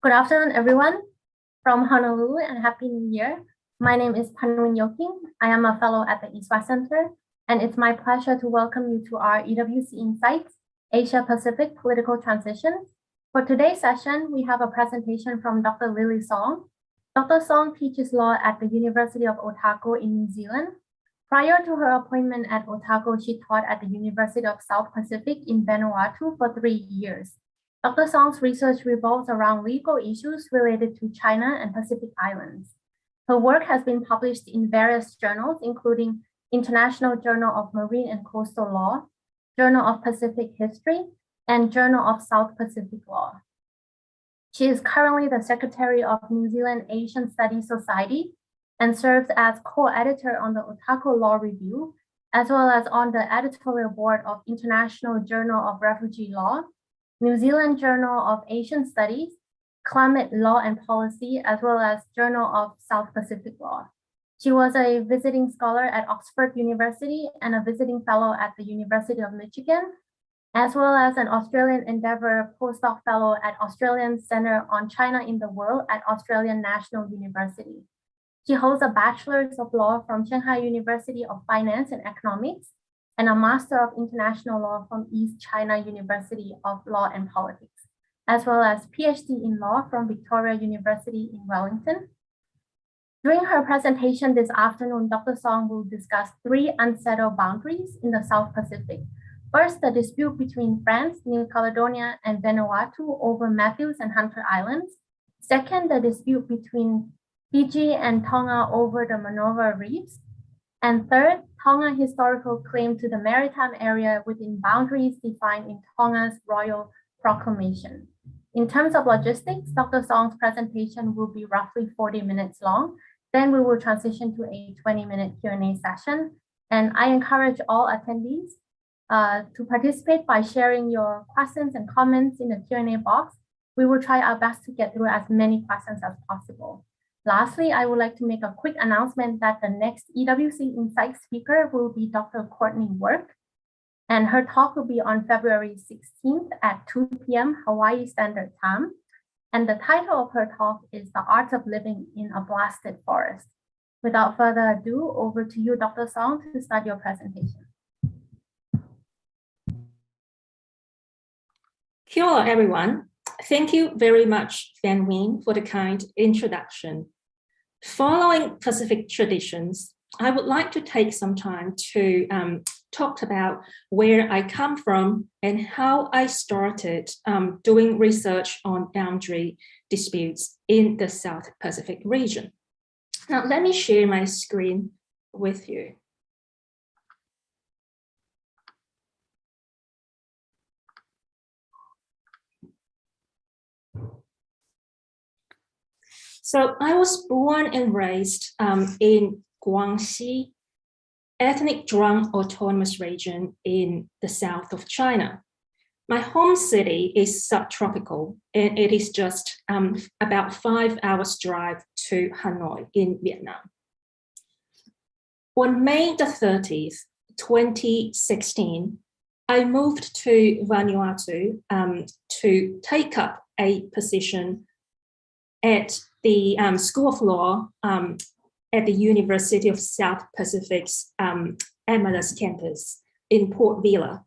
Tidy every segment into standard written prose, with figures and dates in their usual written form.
Good afternoon, everyone from Honolulu, and Happy New Year. My name is Panwin Yoking. I am a fellow at the East West Center, and it's my pleasure to welcome you to our EWC Insights, Asia Pacific Political Transitions. For today's session, we have a presentation from Dr. Lili Song. Dr. Song teaches law at the University of Otago in New Zealand. Prior to her appointment at Otago, she taught at the University of South Pacific in Vanuatu for 3 years. Dr. Song's research revolves around legal issues related to China and Pacific Islands. Her work has been published in various journals, including International Journal of Marine and Coastal Law, Journal of Pacific History, and Journal of South Pacific Law. She is currently the Secretary of New Zealand Asian Studies Society and serves as co-editor on the Otago Law Review, as well as on the editorial board of International Journal of Refugee Law, New Zealand Journal of Asian Studies, Climate Law and Policy, as well as Journal of South Pacific Law. She was a visiting scholar at Oxford University and a visiting fellow at the University of Michigan, as well as an Australian Endeavour Postdoc Fellow at Australian Centre on China in the World at Australian National University. She holds a Bachelor's of Law from Shanghai University of Finance and Economics and a Master of International Law from East China University of Law and Politics, as well as PhD in Law from Victoria University in Wellington. During her presentation this afternoon, Dr. Song will discuss 3 unsettled boundaries in the South Pacific. First, the dispute between France, New Caledonia, and Vanuatu over Matthews and Hunter Islands. Second, the dispute between Fiji and Tonga over the Minerva Reefs. And third, Tonga historical claim to the maritime area within boundaries defined in Tonga's Royal Proclamation. In terms of logistics, Dr. Song's presentation will be roughly 40 minutes long. Then we will transition to a 20-minute Q&A session. And I encourage all attendees to participate by sharing your questions and comments in the Q&A box. We will try our best to get through as many questions as possible. Lastly, I would like to make a quick announcement that the next EWC Insight speaker will be Dr. Courtney Work, and her talk will be on February 16th at 2 p.m. Hawaii Standard Time. And the title of her talk is The Art of Living in a Blasted Forest. Without further ado, over to you, Dr. Song, to start your presentation. Kia ora, everyone. Thank you very much, Van Wien, for the kind introduction. Following Pacific traditions, I would like to take some time to talk about where I come from and how I started doing research on boundary disputes in the South Pacific region. Now, let me share my screen with you. So I was born and raised in Guangxi, ethnic Zhuang autonomous region in the south of China. My home city is subtropical, and it is just about 5 hours drive to Hanoi in Vietnam. On May the 30th, 2016, I moved to Vanuatu to take up a position at the School of Law at the University of South Pacific's Amadas campus in Port Vila.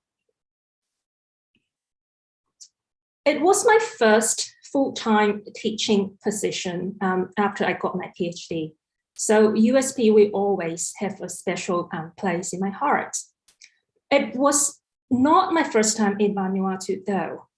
It was my first full-time teaching position after I got my PhD. So USP will always have a special place in my heart. It was not my first time in Vanuatu though.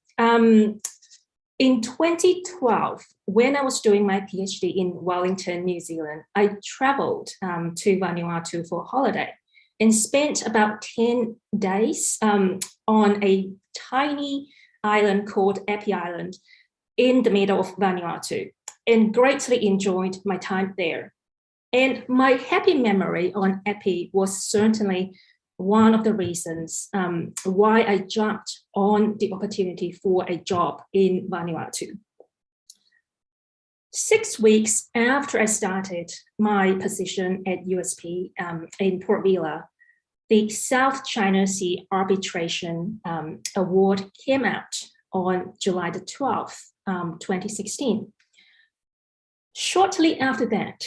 In 2012, when I was doing my PhD in Wellington, New Zealand, I traveled to Vanuatu for a holiday and spent about 10 days on a tiny island called Epi Island in the middle of Vanuatu, and greatly enjoyed my time there. And my happy memory on Epi was certainly one of the reasons why I jumped on the opportunity for a job in Vanuatu. 6 weeks after I started my position at USP in Port Vila, the South China Sea Arbitration Award came out on July the 12th 2016. Shortly after that,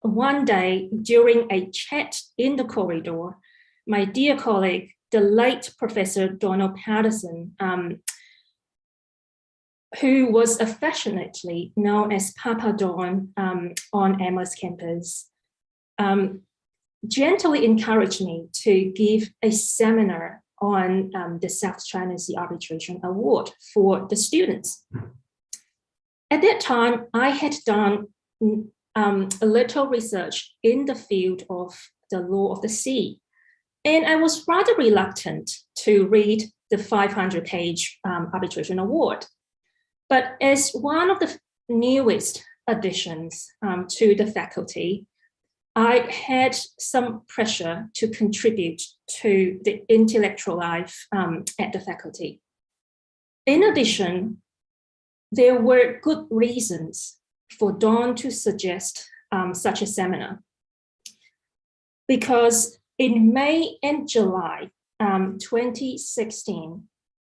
one day during a chat in the corridor, my dear colleague, the late Professor Donald Patterson, who was affectionately known as Papa Don on Emma's campus, gently encouraged me to give a seminar on the South China Sea Arbitration Award for the students. At that time, I had done a little research in the field of the law of the sea, and I was rather reluctant to read the 500-page arbitration award. But as one of the newest additions to the faculty, I had some pressure to contribute to the intellectual life at the faculty. In addition, there were good reasons for Dawn to suggest such a seminar, because in May and July 2016,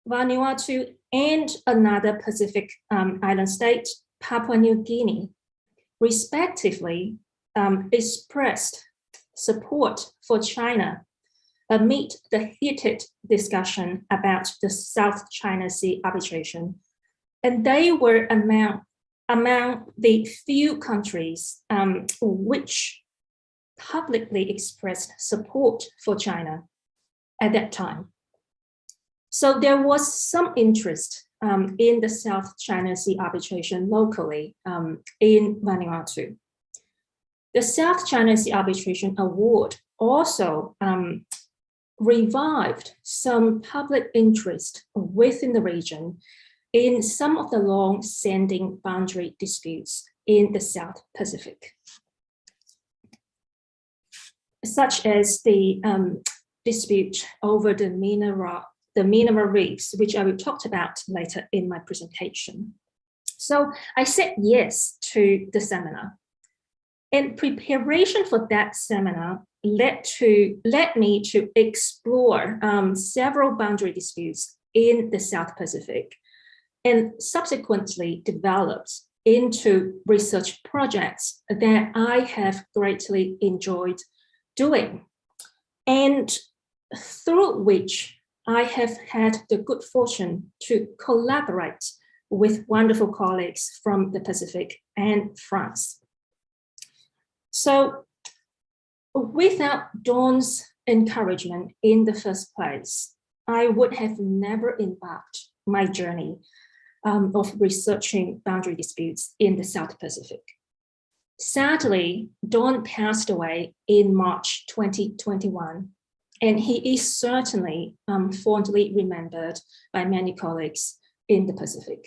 Vanuatu and another Pacific island state, Papua New Guinea, respectively, expressed support for China amid the heated discussion about the South China Sea arbitration. And they were among the few countries which publicly expressed support for China at that time. So there was some interest in the South China Sea arbitration locally in Vanuatu. The South China Sea Arbitration Award also revived some public interest within the region in some of the long-standing boundary disputes in the South Pacific, such as the dispute over the Minerva Reefs, which I will talk about later in my presentation. So I said yes to the seminar. And preparation for that seminar led me to explore several boundary disputes in the South Pacific, and subsequently developed into research projects that I have greatly enjoyed doing, and through which I have had the good fortune to collaborate with wonderful colleagues from the Pacific and France. So without Dawn's encouragement in the first place, I would have never embarked my journey of researching boundary disputes in the South Pacific. Sadly, Dawn passed away in March 2021, and he is certainly fondly remembered by many colleagues in the Pacific.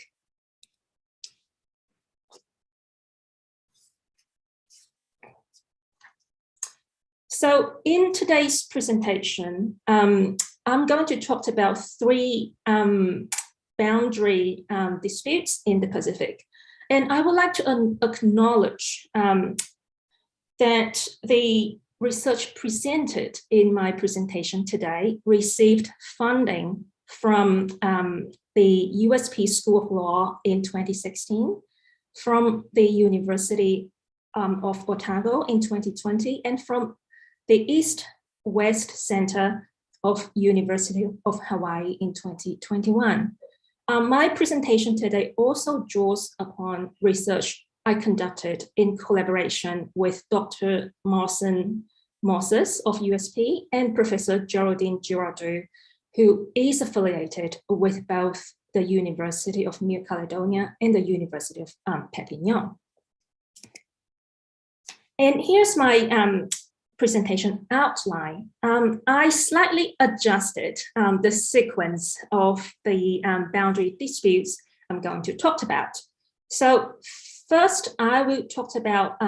So in today's presentation, I'm going to talk about three boundary disputes in the Pacific. And I would like to acknowledge that the research presented in my presentation today received funding from the USP School of Law in 2016, from the University of Otago in 2020, and from the East-West Center of University of Hawaii in 2021. My presentation today also draws upon research I conducted in collaboration with Dr. Marcin Moses of USP and Professor Geraldine Girardot, who is affiliated with both the University of New Caledonia and the University of Perpignan. And here's my presentation outline. I slightly adjusted the sequence of the boundary disputes I'm going to talk about. So first, I will talk about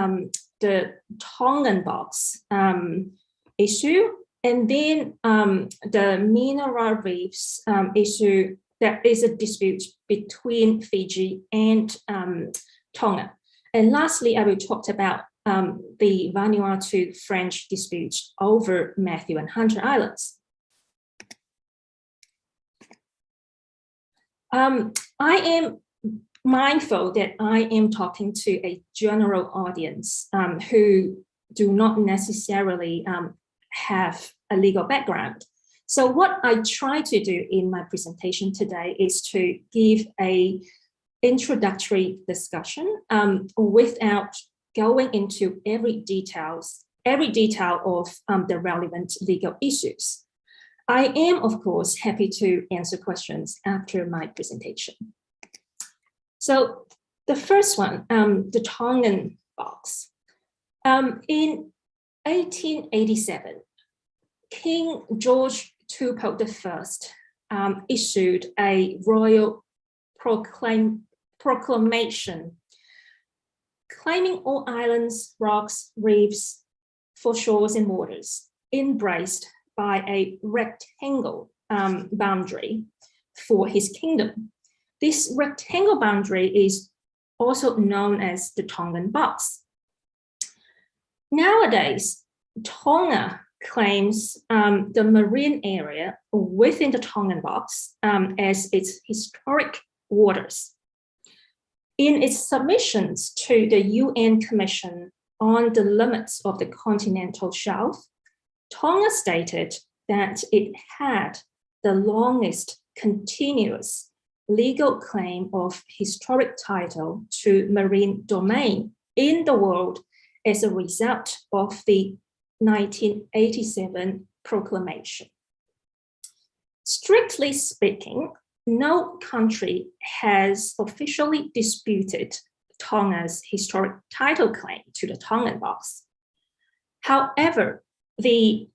the Tongan Box issue, and then the Minerva Reefs issue that is a dispute between Fiji and Tonga. And lastly, I will talk about the Vanuatu French dispute over Matthew and Hunter Islands. I am mindful that I am talking to a general audience who do not necessarily have a legal background. So what I try to do in my presentation today is to give an introductory discussion without going into every detail of the relevant legal issues. I am, of course, happy to answer questions after my presentation. So the first one, the Tongan Box. In 1887, King George Tupou I issued a Royal Proclamation claiming all islands, rocks, reefs, foreshores and waters embraced by a rectangle boundary for his kingdom. This rectangle boundary is also known as the Tongan Box. Nowadays, Tonga claims the marine area within the Tongan Box as its historic waters. In its submissions to the UN Commission on the Limits of the Continental Shelf, Tonga stated that it had the longest continuous legal claim of historic title to marine domain in the world as a result of the 1987 proclamation. Strictly speaking, no country has officially disputed Tonga's historic title claim to the Tongan Box. However, the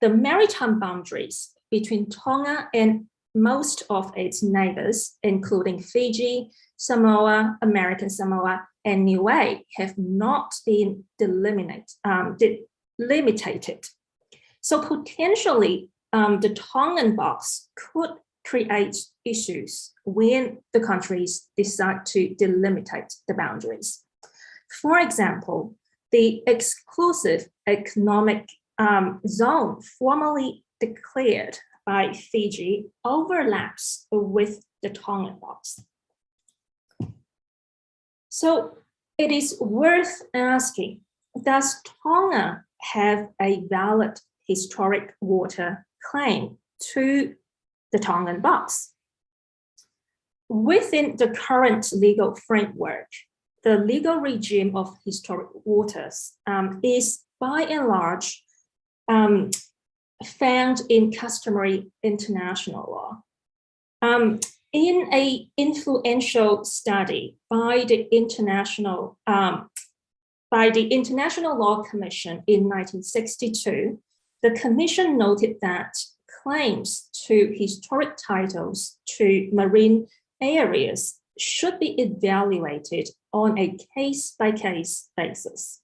maritime boundaries between Tonga and most of its neighbors, including Fiji, Samoa, American Samoa, and Niue, have not been delimited. So potentially, the Tongan Box could create issues when the countries decide to delimitate the boundaries. For example, the exclusive economic zone formally declared by Fiji overlaps with the Tongan Box. So it is worth asking, does Tonga have a valid historic water claim to the Tongan Box? Within the current legal framework, the legal regime of historic waters is by and large found in customary international law. In an influential study by the International Law Commission in 1962, the Commission noted that claims to historic titles to marine areas should be evaluated on a case-by-case basis,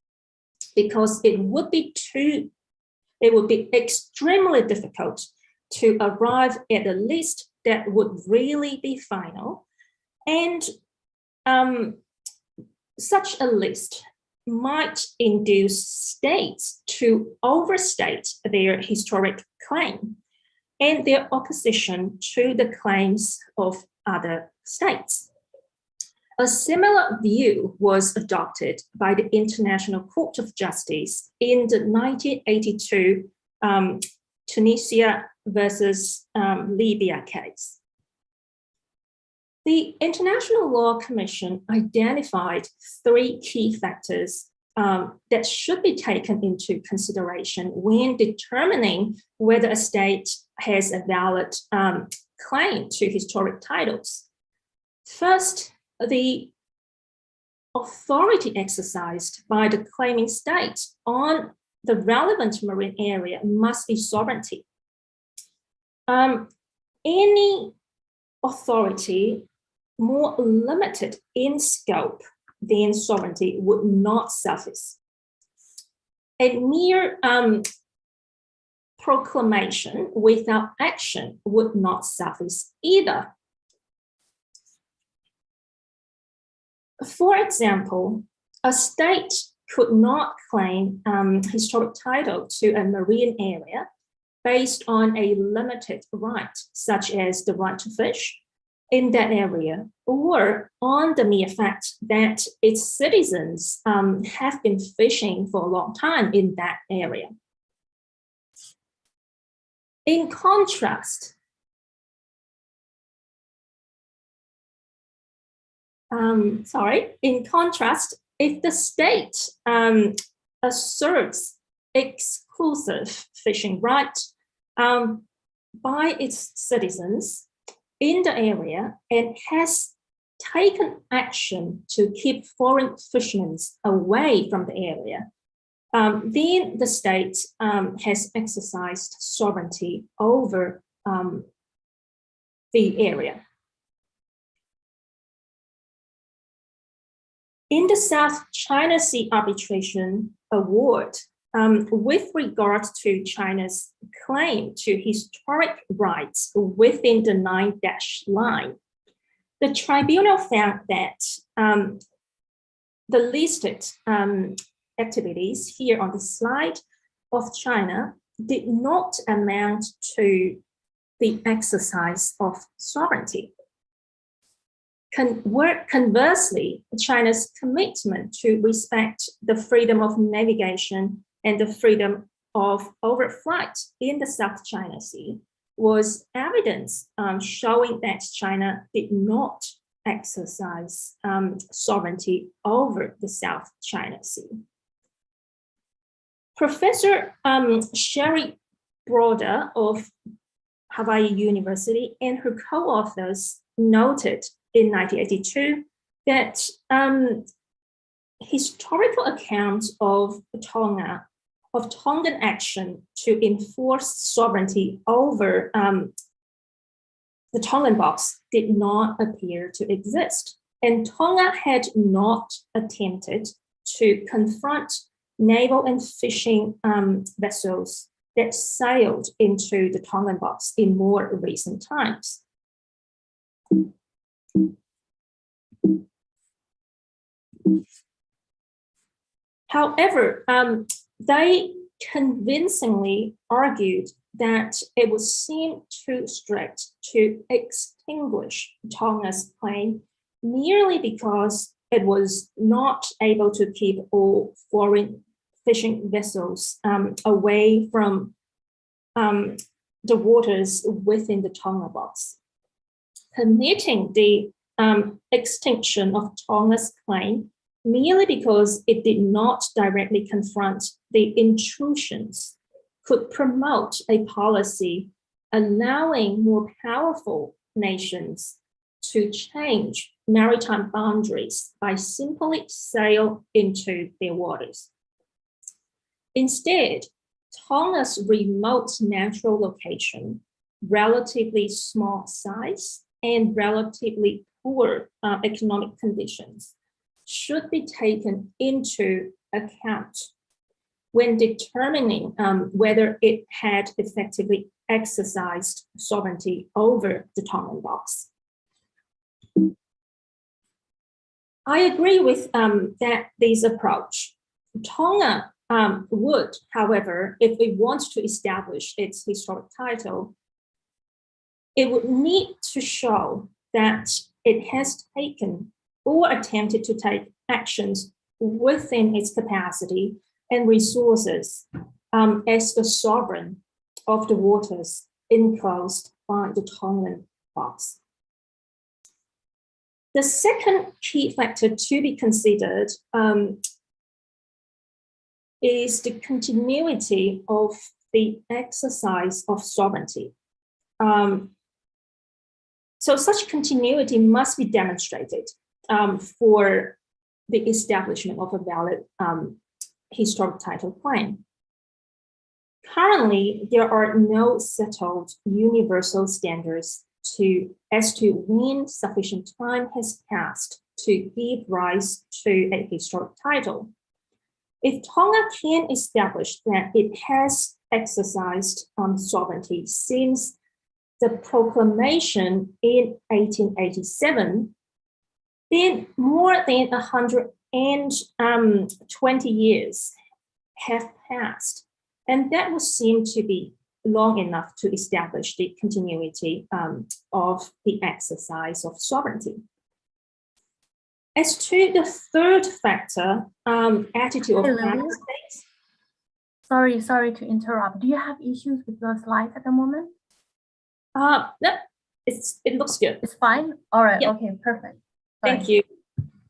because it would be extremely difficult to arrive at a list that would really be final. And such a list might induce states to overstate their historic claim and their opposition to the claims of other states. A similar view was adopted by the International Court of Justice in the 1982 Tunisia versus Libya case. The International Law Commission identified 3 key factors that should be taken into consideration when determining whether a state has a valid claim to historic titles. First, the authority exercised by the claiming state on the relevant marine area must be sovereignty. Any authority more limited in scope than sovereignty would not suffice. A mere proclamation without action would not suffice either. For example, a state could not claim historic title to a marine area based on a limited right, such as the right to fish, in that area, or on the mere fact that its citizens have been fishing for a long time in that area. In contrast, if the state asserts exclusive fishing right by its citizens in the area and has taken action to keep foreign fishermen away from the area, then the state has exercised sovereignty over the area. In the South China Sea Arbitration Award, with regard to China's claim to historic rights within the 9-dash line, the tribunal found that the listed activities here on the slide of China did not amount to the exercise of sovereignty. Conversely, China's commitment to respect the freedom of navigation and the freedom of overflight in the South China Sea was evidence showing that China did not exercise sovereignty over the South China Sea. Professor Sherry Broder of Hawaii University and her co-authors noted in 1982 that historical accounts of Tongan action to enforce sovereignty over the Tongan Box did not appear to exist. And Tonga had not attempted to confront naval and fishing vessels that sailed into the Tongan Box in more recent times. However, they convincingly argued that it would seem too strict to extinguish Tonga's claim merely because it was not able to keep all foreign fishing vessels away from the waters within the Tonga Box. Permitting the extinction of Tonga's claim merely because it did not directly confront the intrusions could promote a policy allowing more powerful nations to change maritime boundaries by simply sail into their waters. Instead, Tonga's remote natural location, relatively small size, and relatively poor economic conditions should be taken into account when determining whether it had effectively exercised sovereignty over the Tongan Box. I agree with this approach. Tonga would, however, if it wants to establish its historic title, it would need to show that it has taken or attempted to take actions within its capacity and resources as the sovereign of the waters enclosed by the Tongan Box. The second key factor to be considered is the continuity of the exercise of sovereignty. So such continuity must be demonstrated for the establishment of a valid historic title claim. Currently, there are no settled universal standards as to when sufficient time has passed to give rise to a historic title. If Tonga can establish that it has exercised sovereignty since the proclamation in 1887, then more than 120 years have passed, and that would seem to be long enough to establish the continuity of the exercise of sovereignty. As to the third factor, attitude of other states. Sorry to interrupt. Do you have issues with your slides at the moment? No, it looks good. It's fine? All right, yeah. Okay, perfect. Sorry. Thank you.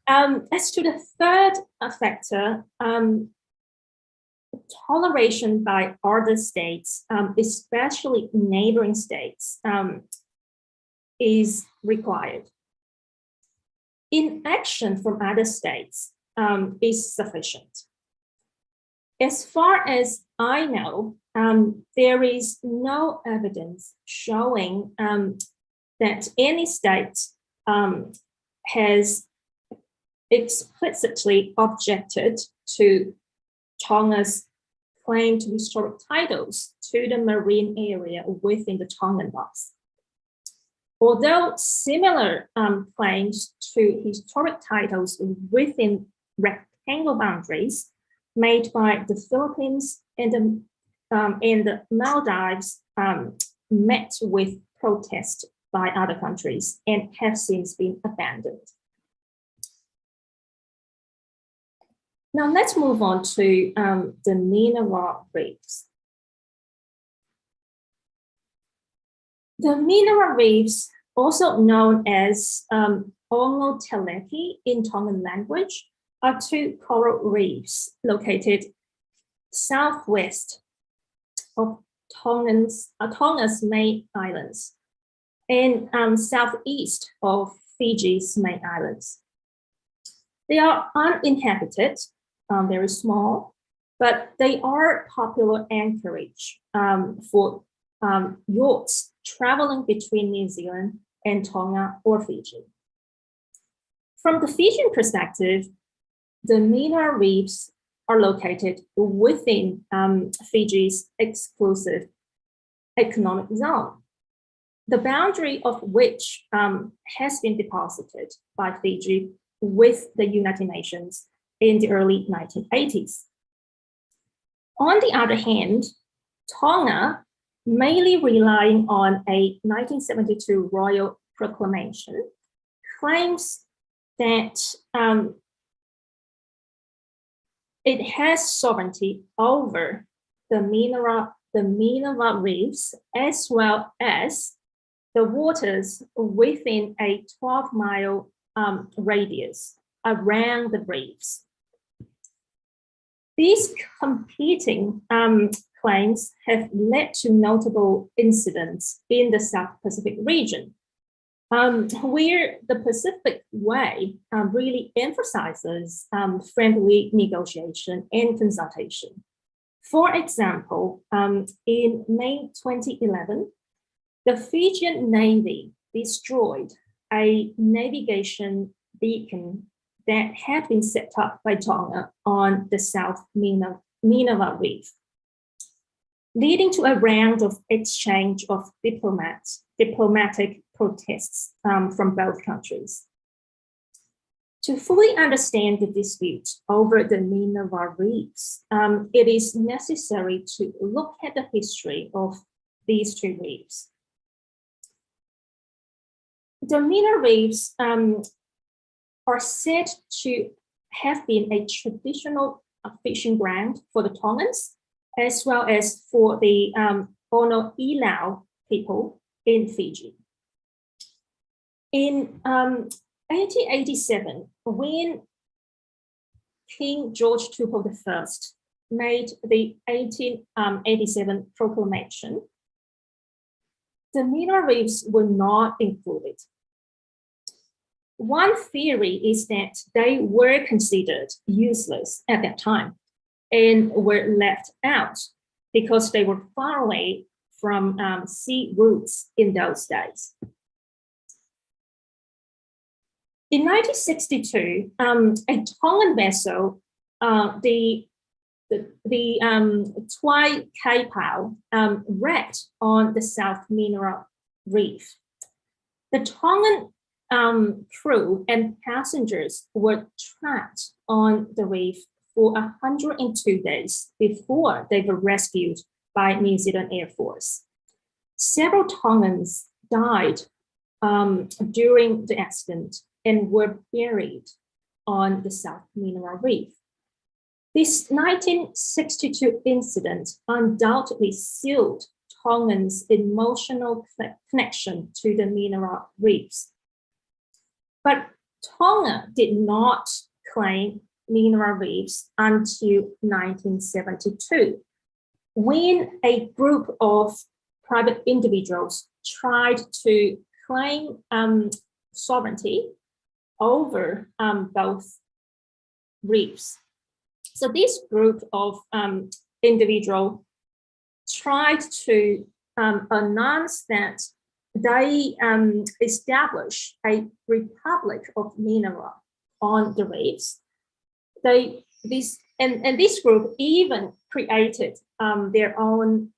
As to the third factor, toleration by other states, especially neighboring states, is required. Inaction from other states is sufficient. As far as I know, there is no evidence showing that any state has explicitly objected to Tonga's claim to historic titles to the marine area within the Tongan Box. Although similar claims to historic titles within rectangle boundaries made by the Philippines and the Maldives met with protest by other countries and have since been abandoned. Now let's move on to the Minerva Reefs. The Minerva Reefs, also known as Ongo Teleki in Tongan language, are two coral reefs located southwest of Tonga's main islands and southeast of Fiji's main islands. They are uninhabited, very small, but they are popular anchorage for yachts traveling between New Zealand and Tonga or Fiji. From the Fijian perspective, the Minerva Reefs are located within Fiji's exclusive economic zone, the boundary of which has been deposited by Fiji with the United Nations in the early 1980s. On the other hand, Tonga, mainly relying on a 1972 Royal Proclamation, claims that it has sovereignty over the Minerva Reefs, as well as the waters within a 12-mile radius around the reefs. These competing claims have led to notable incidents in the South Pacific region, where the Pacific Way really emphasizes friendly negotiation and consultation. For example, in May 2011, the Fijian Navy destroyed a navigation beacon that had been set up by Tonga on the South Minerva Reef, leading to a round of exchange of diplomatic protests from both countries. To fully understand the dispute over the Minerva Reefs, it is necessary to look at the history of these two reefs. The Minerva Reefs are said to have been a traditional fishing ground for the Tongans, as well as for the Ono Ilau people in Fiji. In 1887, when King George II I made the 1887 proclamation, the Minerva Reefs were not included. One theory is that they were considered useless at that time and were left out because they were far away from sea routes in those days. In 1962, a Tongan vessel, the Tui Kaipau, wrecked on the South Minerva Reef. The Tongan crew and passengers were trapped on the reef for 102 days before they were rescued by New Zealand Air Force. Several Tongans died during the accident and were buried on the South Minerva Reef. This 1962 incident undoubtedly sealed Tongans' emotional connection to the Minerva Reefs. But Tonga did not claim Minerva Reefs until 1972, when a group of private individuals tried to claim sovereignty over both reefs. So this group of individuals tried to announce that they establish a republic of Minerva on the reefs. This group even created their own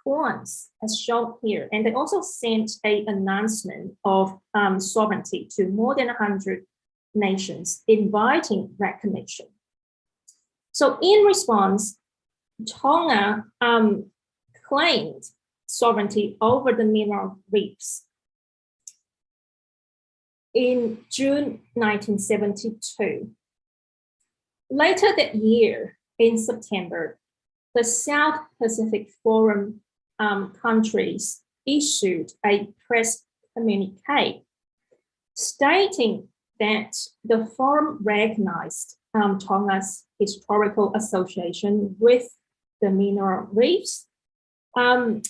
coins, as shown here, and they also sent an announcement of sovereignty to more than 100 nations, inviting recognition. So in response, Tonga claimed sovereignty over the Minerva Reefs in June 1972. Later that year, in September, the South Pacific Forum countries issued a press communique stating that the forum recognized Tonga's historical association with the Minerva Reefs. And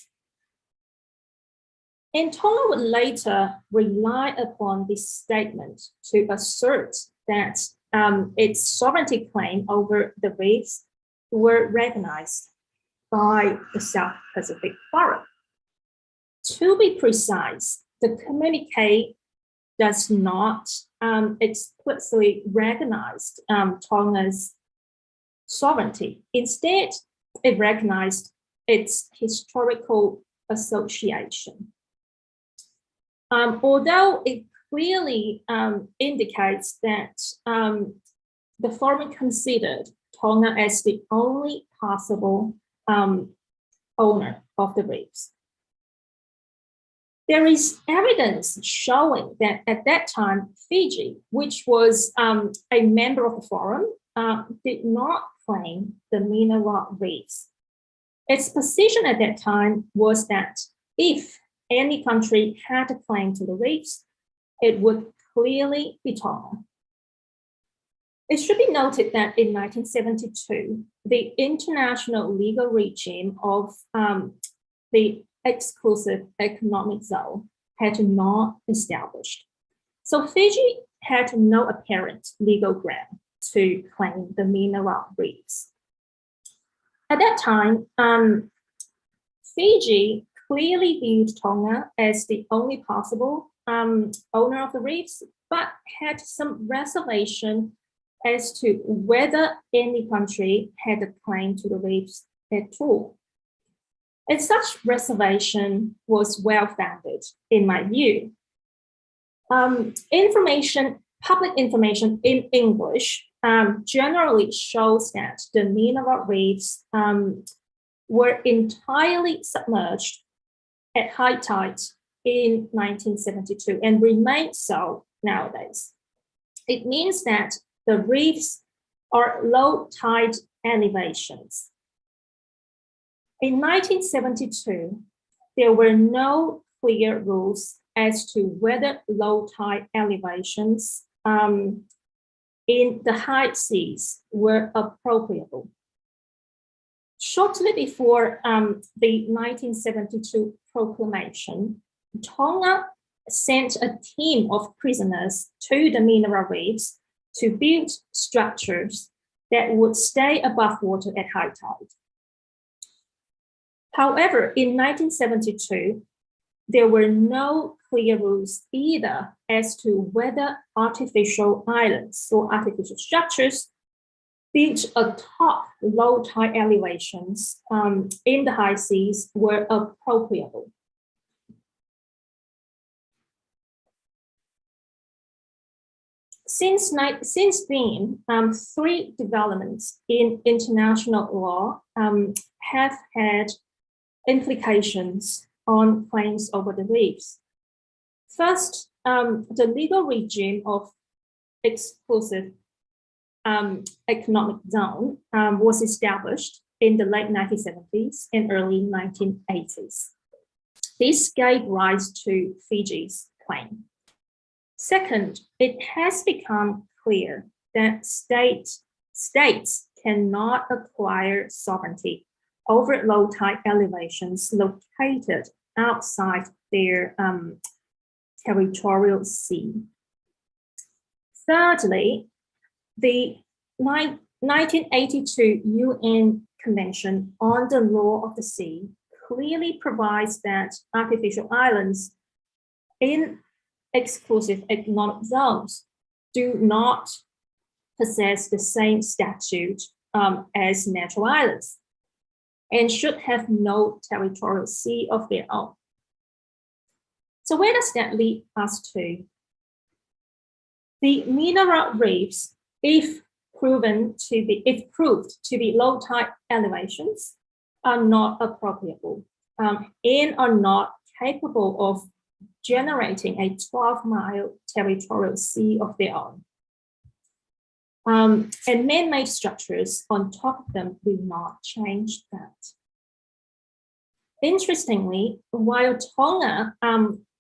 Tonga would later rely upon this statement to assert that its sovereignty claim over the reefs were recognized by the South Pacific Forum. To be precise, the communique does not explicitly recognize Tonga's sovereignty. Instead, it recognized its historical association. Although it clearly indicates that the forum considered Tonga as the only possible owner of the reefs. There is evidence showing that at that time, Fiji, which was a member of the forum, did not claim the Minerva Reefs. Its position at that time was that if any country had a claim to the reefs, it would clearly be Tonga. It should be noted that in 1972, the international legal regime of the exclusive economic zone had not established. So Fiji had no apparent legal ground to claim the Minerva Reefs. At that time, Fiji clearly viewed Tonga as the only possible owner of the reefs, but had some reservation as to whether any country had a claim to the reefs at all. And such reservation was well-founded, in my view. Public information in English generally shows that the Minerva Reefs were entirely submerged at high tide in 1972 and remain so nowadays. It means that the reefs are low tide elevations. In 1972, there were no clear rules as to whether low tide elevations in the high seas were appropriable. Shortly before the 1972 proclamation, Tonga sent a team of prisoners to the Minerva Reefs to build structures that would stay above water at high tide. However, in 1972, there were no clear rules either as to whether artificial islands or artificial structures built atop low tide elevations in the high seas were appropriable. Since then, three developments in international law have had implications on claims over the reefs. First, the legal regime of exclusive economic zone was established in the late 1970s and early 1980s. This gave rise to Fiji's claim. Second, it has become clear that states cannot acquire sovereignty over low tide elevations located outside their territorial sea. Thirdly, the 1982 UN Convention on the Law of the Sea clearly provides that artificial islands in exclusive economic zones do not possess the same statute as natural islands and should have no territorial sea of their own. So where does that lead us to? The Minerva Reefs, if proved to be low tide elevations, are not appropriable and are not capable of generating a 12-mile territorial sea of their own. And man-made structures on top of them will not change that. Interestingly, while Tonga,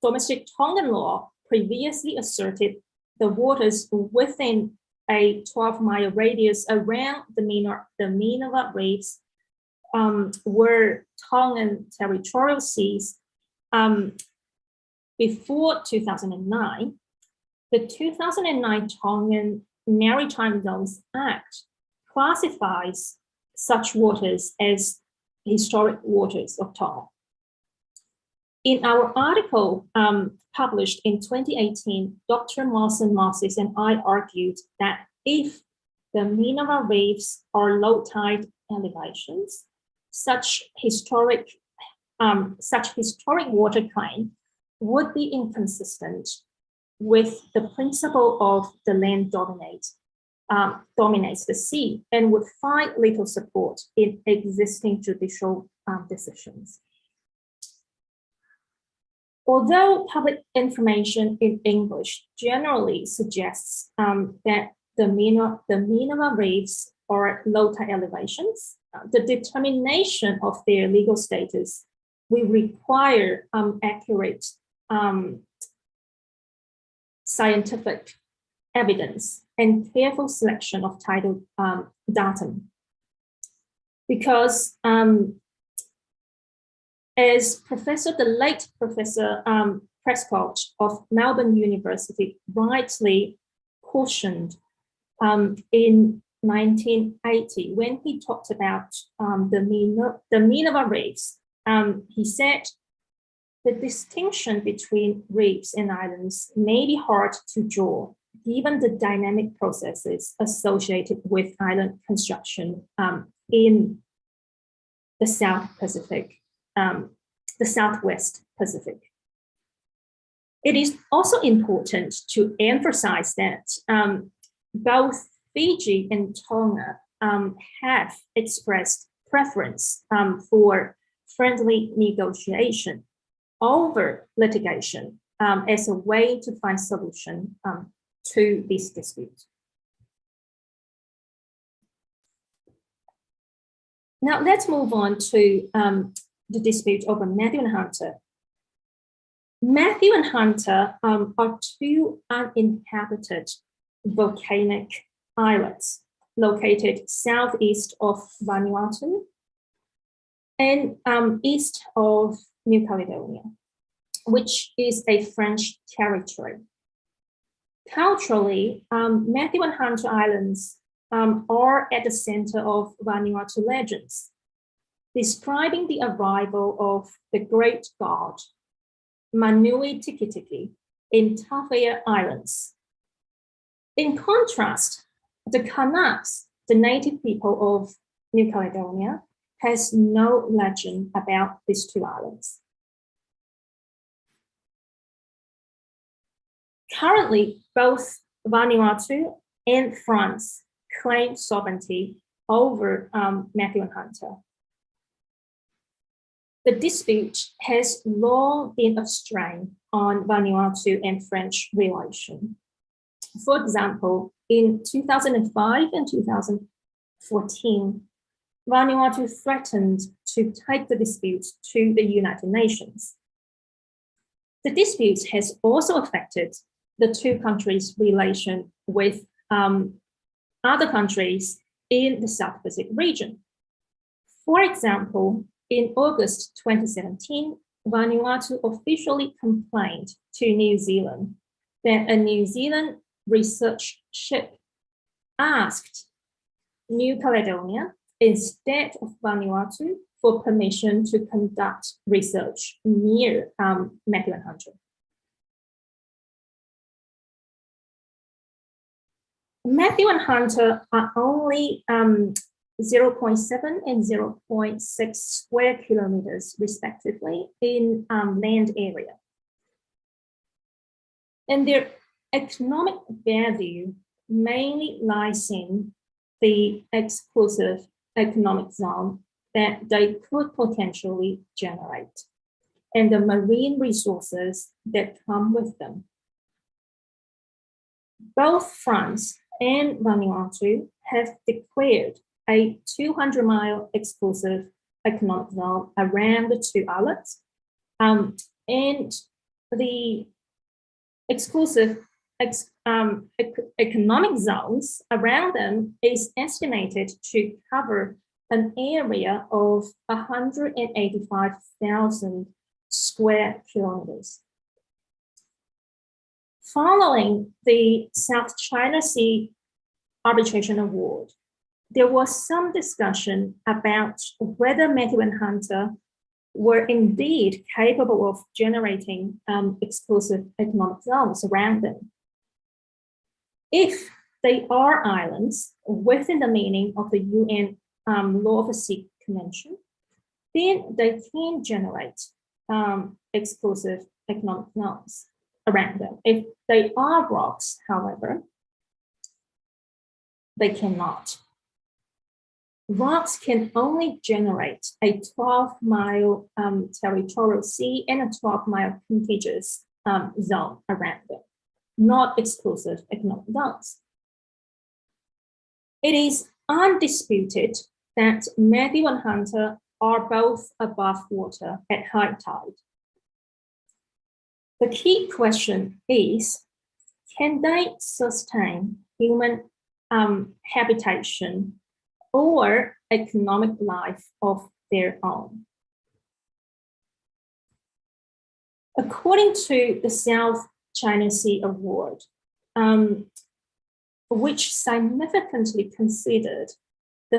domestic Tongan law previously asserted the waters within a 12-mile radius around the Minerva Reefs were Tongan territorial seas, before 2009, the 2009 Tongan Maritime Zones Act classifies such waters as historic waters of Tonga. In our article published in 2018, Dr. Moses and I argued that if the Minerva Reefs are low tide elevations, such historic water claim would be inconsistent with the principle of the land dominates the sea and would find little support in existing judicial decisions. Although public information in English generally suggests that the Minerva Reefs are low tide elevations, the determination of their legal status will require accurate scientific evidence and careful selection of tidal datum. Because as the late Professor Prescott of Melbourne University rightly cautioned in 1980, when he talked about the Minerva Reefs, he said, the distinction between reefs and islands may be hard to draw, given the dynamic processes associated with island construction in the Southwest Pacific. It is also important to emphasize that both Fiji and Tonga have expressed preference for friendly negotiation over litigation as a way to find solution to this dispute. Now let's move on to the dispute over Matthew and Hunter. Matthew and Hunter are two uninhabited volcanic islands located southeast of Vanuatu and east of New Caledonia, which is a French territory. Culturally, Matthew and Hunter Islands are at the center of Vanuatu legends, describing the arrival of the great god, Manui Tikitiki, in Tawhea Islands. In contrast, the Kanaks, the native people of New Caledonia, has no legend about these two islands. Currently, both Vanuatu and France claim sovereignty over Matthew and Hunter. The dispute has long been a strain on Vanuatu and French relation. For example, in 2005 and 2014, Vanuatu threatened to take the dispute to the United Nations. The dispute has also affected the two countries' relation with other countries in the South Pacific region. For example, in August 2017, Vanuatu officially complained to New Zealand that a New Zealand research ship asked New Caledonia instead of Vanuatu for permission to conduct research near Matthew and Hunter. Matthew and Hunter are only 0.7 and 0.6 square kilometers, respectively, in land area. And their economic value mainly lies in the exclusive economic zone that they could potentially generate and the marine resources that come with them. Both France and Vanuatu have declared a 200-mile exclusive economic zone around the two islets, and the exclusive economic zones around them is estimated to cover an area of 185,000 square kilometers. Following the South China Sea Arbitration Award, there was some discussion about whether Matthew and Hunter were indeed capable of generating exclusive economic zones around them. If they are islands within the meaning of the UN Law of the Sea Convention, then they can generate exclusive economic zones around them. If they are rocks, however, they cannot. Rocks can only generate a 12-mile territorial sea and a 12-mile contiguous zone around them, not exclusive economic zones. It is undisputed that Matthew and Hunter are both above water at high tide. The key question is, can they sustain human habitation or economic life of their own? According to the South China Sea Award, which significantly considered the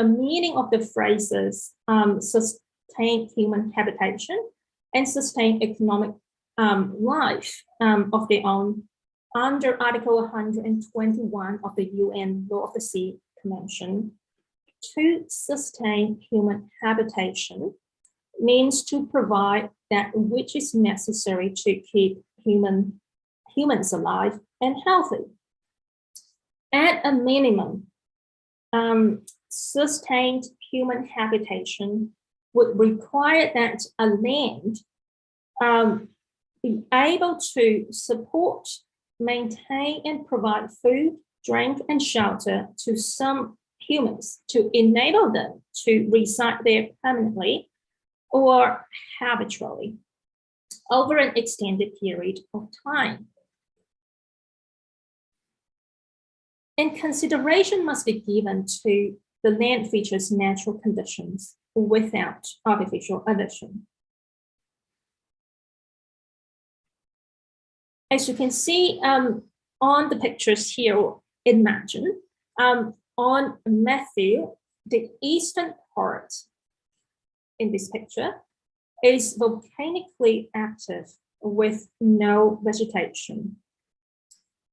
meaning of the phrases sustain human habitation and sustain economic life of their own under Article 121 of the UN Law of the Sea Convention, to sustain human habitation means to provide that which is necessary to keep humans alive and healthy. At a minimum, sustained human habitation would require that a land be able to support, maintain, and provide food, drink, and shelter to some humans to enable them to reside there permanently or habitually over an extended period of time. And consideration must be given to the land features natural conditions without artificial addition. As you can see on the pictures here, imagine on Matthew, the eastern part in this picture is volcanically active with no vegetation.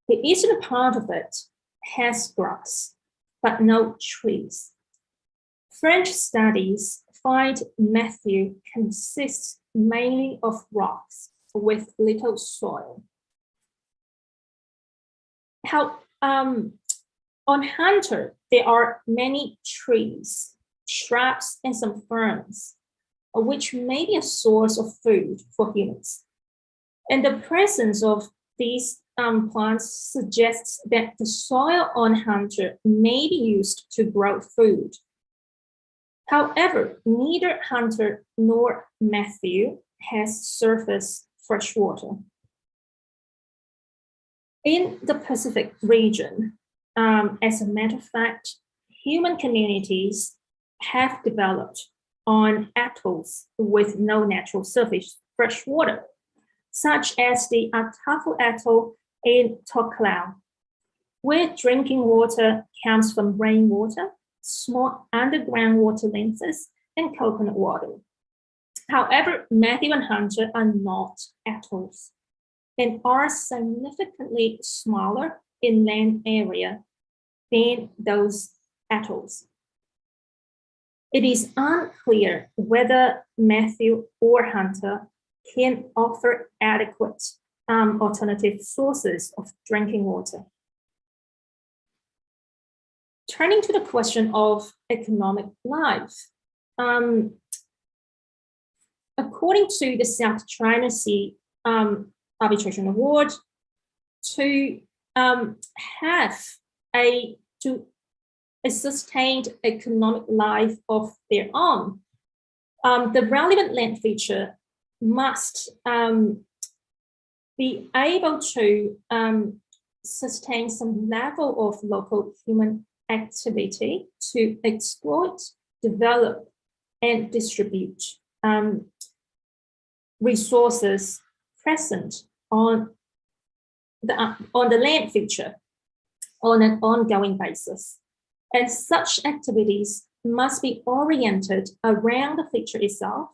The eastern part of it has grass, but no trees. French studies find Matthew consists mainly of rocks with little soil. On Hunter, there are many trees, shrubs, and some ferns, which may be a source of food for humans. And the presence of these plants suggests that the soil on Hunter may be used to grow food. However, neither Hunter nor Matthew has surface fresh water. In the Pacific region, as a matter of fact, human communities have developed on atolls with no natural surface fresh water, such as the Atafu Atoll in Tokelau, where drinking water comes from rainwater, small underground water lengths, and coconut water. However, Matthew and Hunter are not atolls and are significantly smaller in land area than those atolls. It is unclear whether Matthew or Hunter can offer adequate alternative sources of drinking water. Turning to the question of economic life, according to the South China Sea Arbitration Award, to have a sustained economic life of their own, the relevant land feature must be able to sustain some level of local human activity to exploit, develop, and distribute resources present on the land feature on an ongoing basis. And such activities must be oriented around the feature itself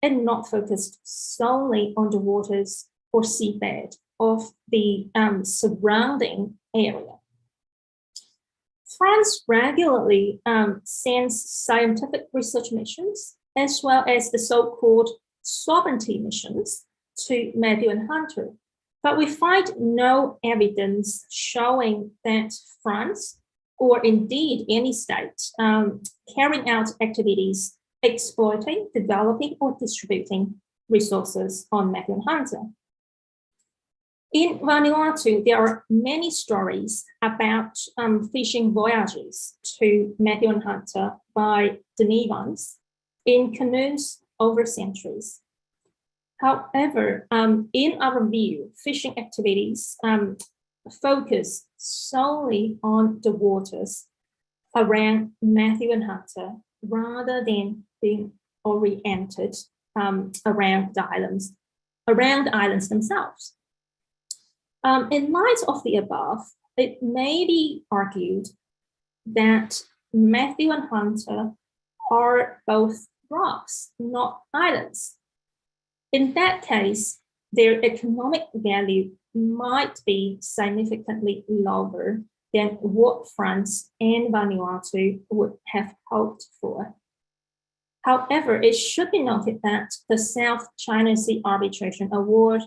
and not focused solely on the waters or seabed of the surrounding area. France regularly sends scientific research missions as well as the so-called sovereignty missions to Matthew and Hunter, but we find no evidence showing that France, or indeed any state, carrying out activities exploiting, developing, or distributing resources on Matthew and Hunter. In Vanuatu, there are many stories about fishing voyages to Matthew and Hunter by Denevans in canoes over centuries. However, in our view, fishing activities focus solely on the waters around Matthew and Hunter rather than being oriented around the islands themselves. In light of the above, it may be argued that Matthew and Hunter are both rocks, not islands. In that case, their economic value might be significantly lower than what France and Vanuatu would have hoped for. However, it should be noted that the South China Sea Arbitration Award,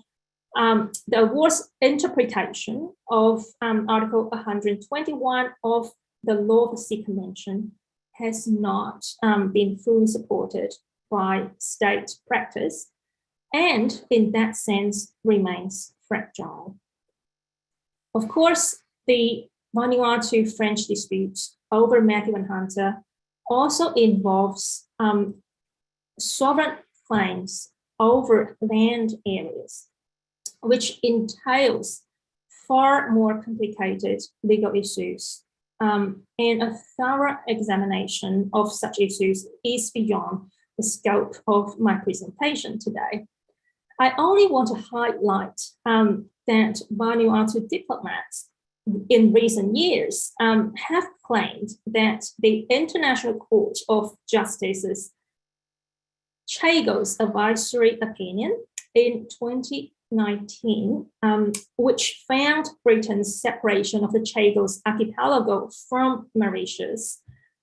the award's interpretation of Article 121 of the Law of the Sea Convention has not been fully supported by state practice, and in that sense remains fragile. Of course, the Vanuatu-French dispute over Matthew and Hunter also involves sovereign claims over land areas, which entails far more complicated legal issues, and a thorough examination of such issues is beyond the scope of my presentation today. I only want to highlight that Vanuatu diplomats in recent years have claimed that the International Court of Justice's Chagos advisory opinion in 2019, which found Britain's separation of the Chagos archipelago from Mauritius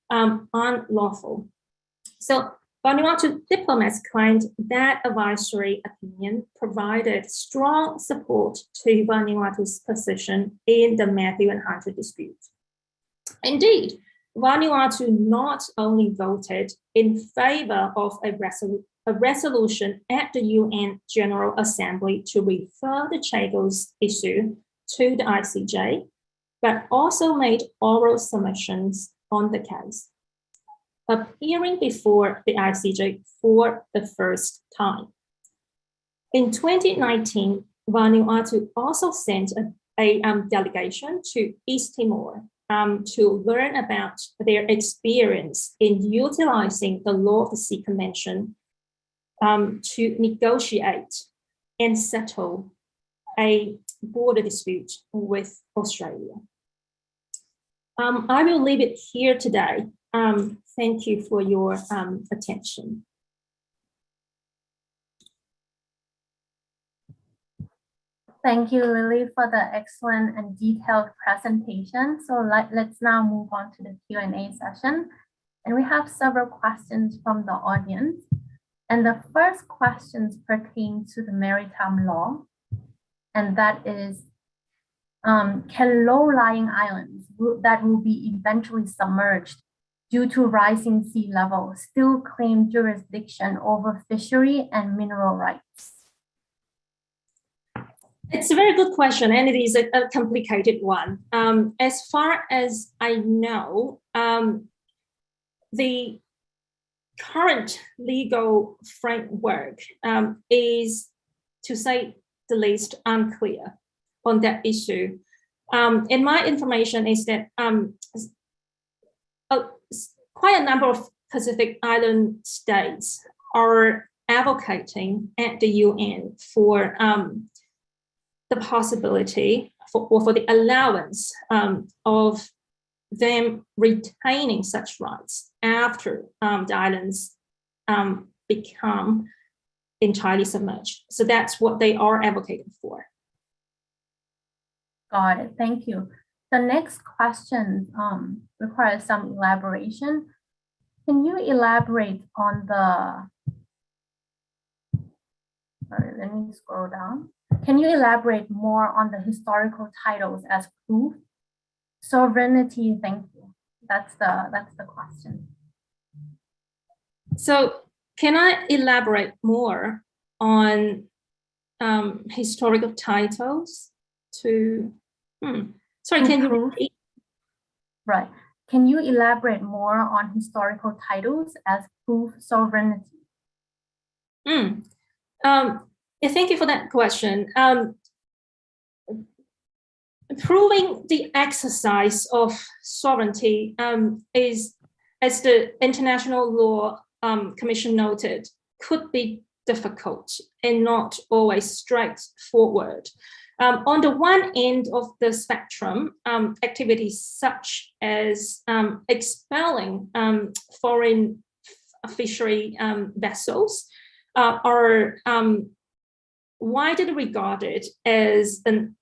unlawful. So Vanuatu diplomats claimed that advisory opinion provided strong support to Vanuatu's position in the Matthew and Hunter dispute. Indeed, Vanuatu not only voted in favor of a a resolution at the UN General Assembly to refer the Chagos issue to the ICJ, but also made oral submissions on the case, appearing before the ICJ for the first time. In 2019, Vanuatu also sent a delegation to East Timor to learn about their experience in utilizing the Law of the Sea Convention to negotiate and settle a border dispute with Australia. I will leave it here today. Thank you for your attention. Thank you, Lili, for the excellent and detailed presentation. So let's now move on to the Q&A session. And we have several questions from the audience. And the first questions pertain to the maritime law. And that is, can low-lying islands that will be eventually submerged due to rising sea level still claim jurisdiction over fishery and mineral rights? It's a very good question, and it is a complicated one. As far as I know, the current legal framework is, to say the least, unclear on that issue. And my information is that quite a number of Pacific Island states are advocating at the UN for the possibility for the allowance of them retaining such rights after the islands become entirely submerged. So that's what they are advocating for. Got it. Thank you. The next question requires some elaboration. Can you elaborate on the, sorry, let me scroll down. Can you elaborate more on the historical titles as proof? Sovereignty, thank you. That's the question. So can I elaborate more on historical titles to, sorry, can you repeat? Right. Can you elaborate more on historical titles as proof sovereignty? Yeah, thank you for that question. Proving the exercise of sovereignty is, as the International Law Commission noted, could be difficult and not always straightforward. On the one end of the spectrum, activities such as expelling foreign fishery vessels are widely regarded as an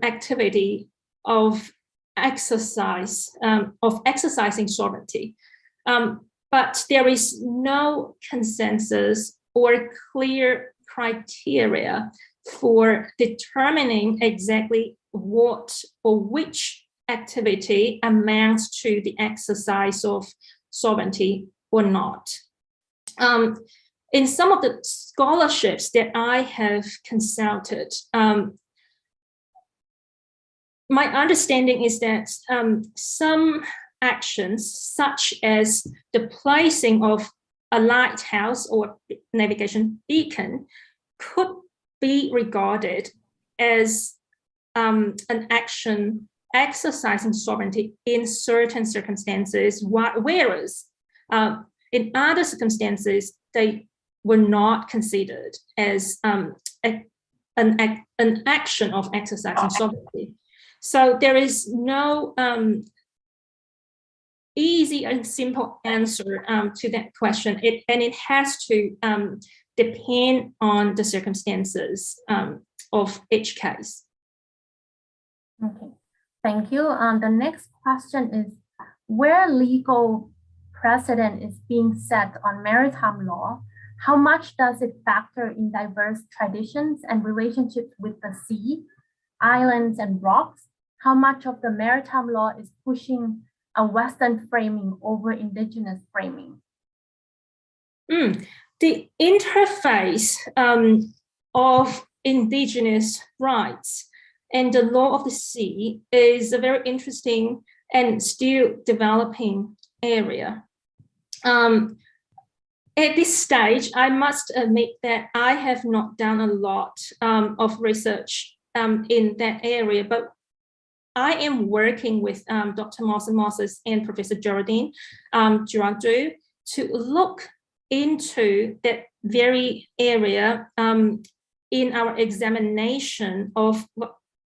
activity of exercising sovereignty. But there is no consensus or clear criteria for determining exactly what or which activity amounts to the exercise of sovereignty or not. In some of the scholarships that I have consulted, my understanding is that some actions, such as the placing of a lighthouse or navigation beacon, could be regarded as an action exercising sovereignty in certain circumstances, whereas in other circumstances, they were not considered as an action of exercising sovereignty. So there is no easy and simple answer to that question. And it has to depend on the circumstances of each case. Okay, thank you. The next question is, where legal precedent is being set on maritime law, how much does it factor in diverse traditions and relationships with the sea, islands, and rocks? How much of the maritime law is pushing a Western framing over indigenous framing? the interface of indigenous rights and the law of the sea is a very interesting and still developing area. At this stage, I must admit that I have not done a lot of research in that area, but I am working with Dr. Moses and Professor Geraldine Girardeau to look into that very area in our examination of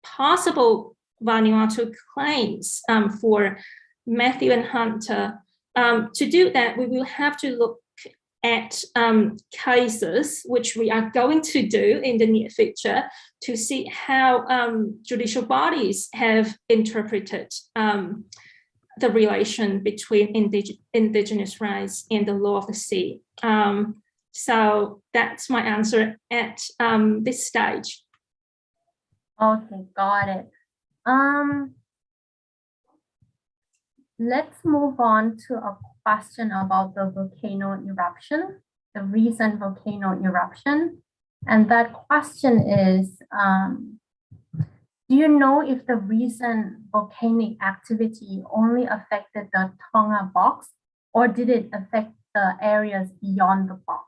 possible Vanuatu claims for Matthew and Hunter. To do that, we will have to look at cases, which we are going to do in the near future, to see how judicial bodies have interpreted the relation between indigenous rights and the law of the sea. So that's my answer at this stage. Okay, got it. Let's move on to a question about the volcano eruption, the recent volcano eruption. And that question is, do you know if the recent volcanic activity only affected the Tongan Box, or did it affect the areas beyond the box?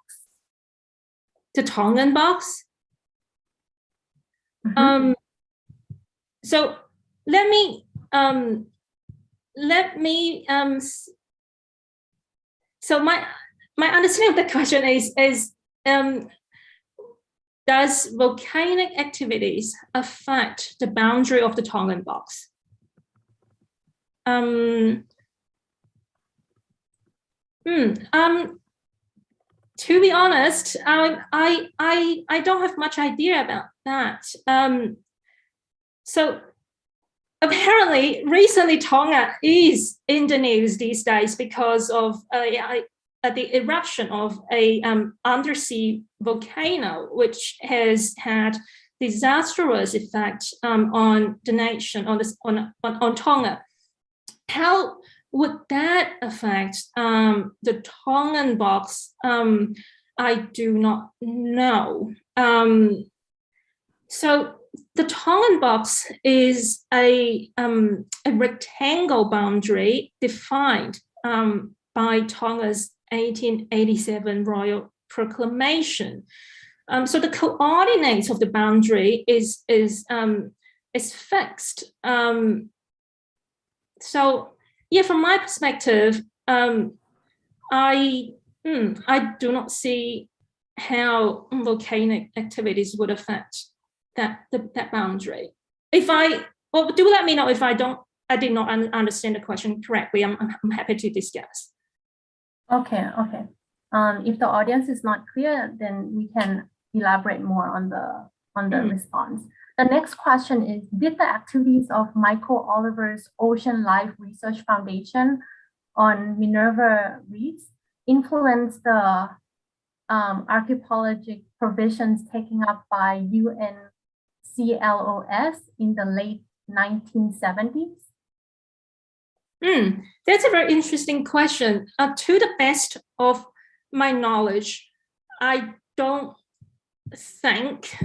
The Tongan Box? Mm-hmm. So let me so my understanding of the question is does volcanic activities affect the boundary of the Tongan Box? To be honest, I don't have much idea about that. So apparently, recently Tonga is in the news these days because of the eruption of a undersea volcano, which has had disastrous effect on the nation, on Tonga. How would that affect the Tongan Box? I do not know. So the Tongan Box is a rectangle boundary defined by Tonga's 1887 Royal Proclamation. So the coordinates of the boundary is fixed. So yeah, from my perspective, I do not see how volcanic activities would affect that boundary. Do let me know if I did not understand the question correctly. I'm happy to discuss. Okay. If the audience is not clear, then we can elaborate more on the response. The next question is, did the activities of Michael Oliver's Ocean Life Research Foundation on Minerva Reefs influence the archipelagic provisions taken up by UNCLOS in the late 1970s? That's a very interesting question. To the best of my knowledge, I don't think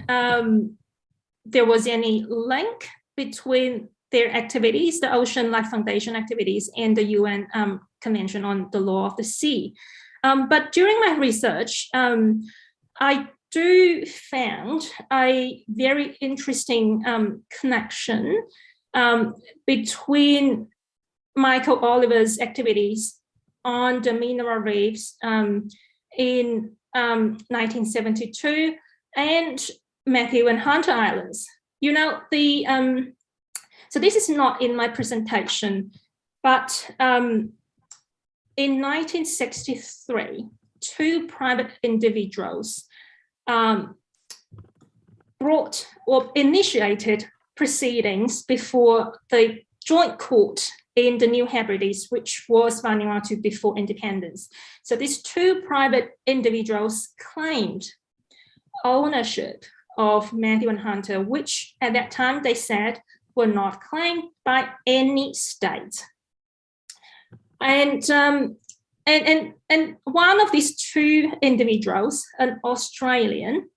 there was any link between their activities, the Ocean Life Foundation activities, and the UN Convention on the Law of the Sea. But during my research, I do found a very interesting connection between Michael Oliver's activities on the Minerva Reefs in 1972 and Matthew and Hunter Islands. You know, so this is not in my presentation, but in 1963, two private individuals brought or initiated proceedings before the joint court in the New Hebrides, which was Vanuatu before independence. So these two private individuals claimed ownership of Matthew and Hunter, which at that time they said were not claimed by any state. And and one of these two individuals, an Australian,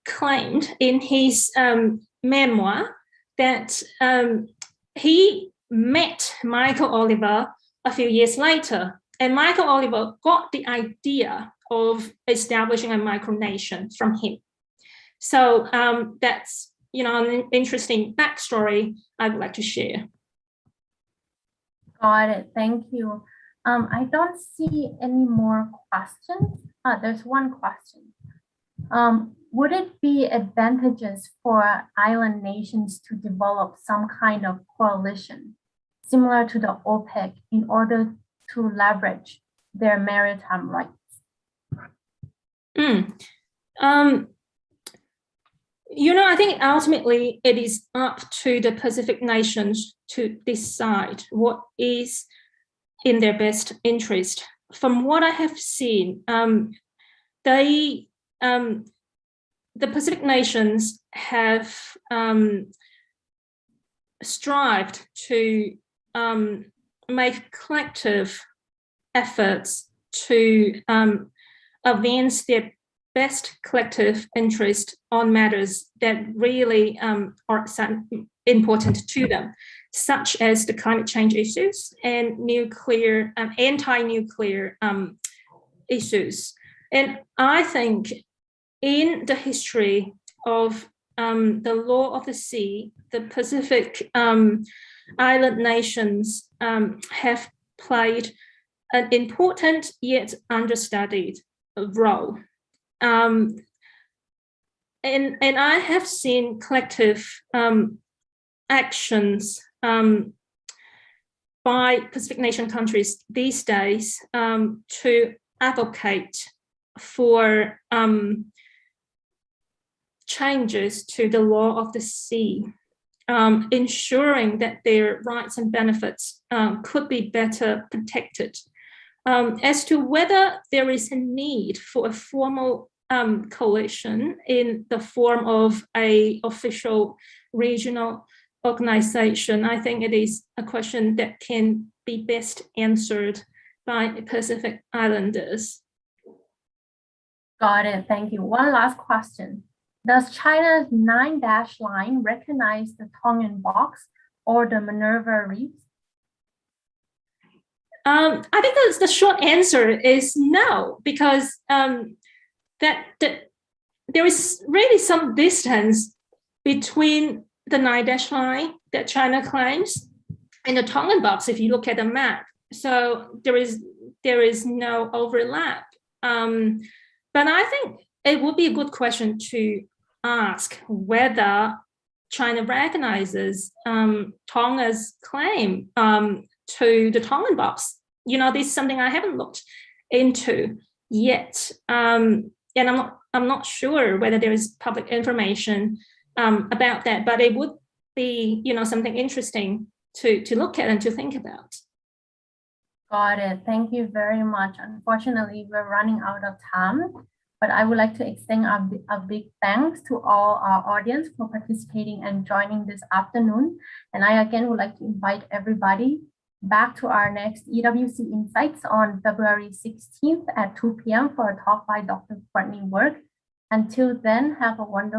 claimed in his memoir that he met Michael Oliver a few years later, and Michael Oliver got the idea of establishing a micronation from him. So that's an interesting backstory I would like to share. Got it. Thank you. I don't see any more questions. There's one question. Would it be advantageous for island nations to develop some kind of coalition similar to the OPEC in order to leverage their maritime rights? I think ultimately it is up to the Pacific nations to decide what is in their best interest. From what I have seen, the Pacific nations have strived to make collective efforts to advance their best collective interest on matters that really are important to them, such as the climate change issues and nuclear, anti-nuclear issues. And I think in the history of the law of the sea, the Pacific island nations have played an important yet understudied role. And I have seen collective actions by Pacific nation countries these days to advocate for changes to the law of the sea, ensuring that their rights and benefits could be better protected. As to whether there is a need for a formal coalition in the form of an official regional organization, I think it is a question that can be best answered by Pacific Islanders. Got it. Thank you. One last question. Does China's 9-dash line recognize the Tongan Box or the Minerva Reefs? I think the short answer is no, because that there is really some distance between the 9-dash line that China claims and the Tongan Box if you look at the map. So there is no overlap. But I think it would be a good question to ask whether China recognizes Tonga's claim to the Tongan Box. This is something I haven't looked into yet, and I'm not sure whether there is public information about that. But it would be something interesting to look at and to think about. Got it. Thank you very much. Unfortunately, we're running out of time, but I would like to extend a big thanks to all our audience for participating and joining this afternoon. And I again would like to invite everybody back to our next EWC Insights on February 16th at 2 p.m. for a talk by Dr. Courtney Work. Until then, have a wonderful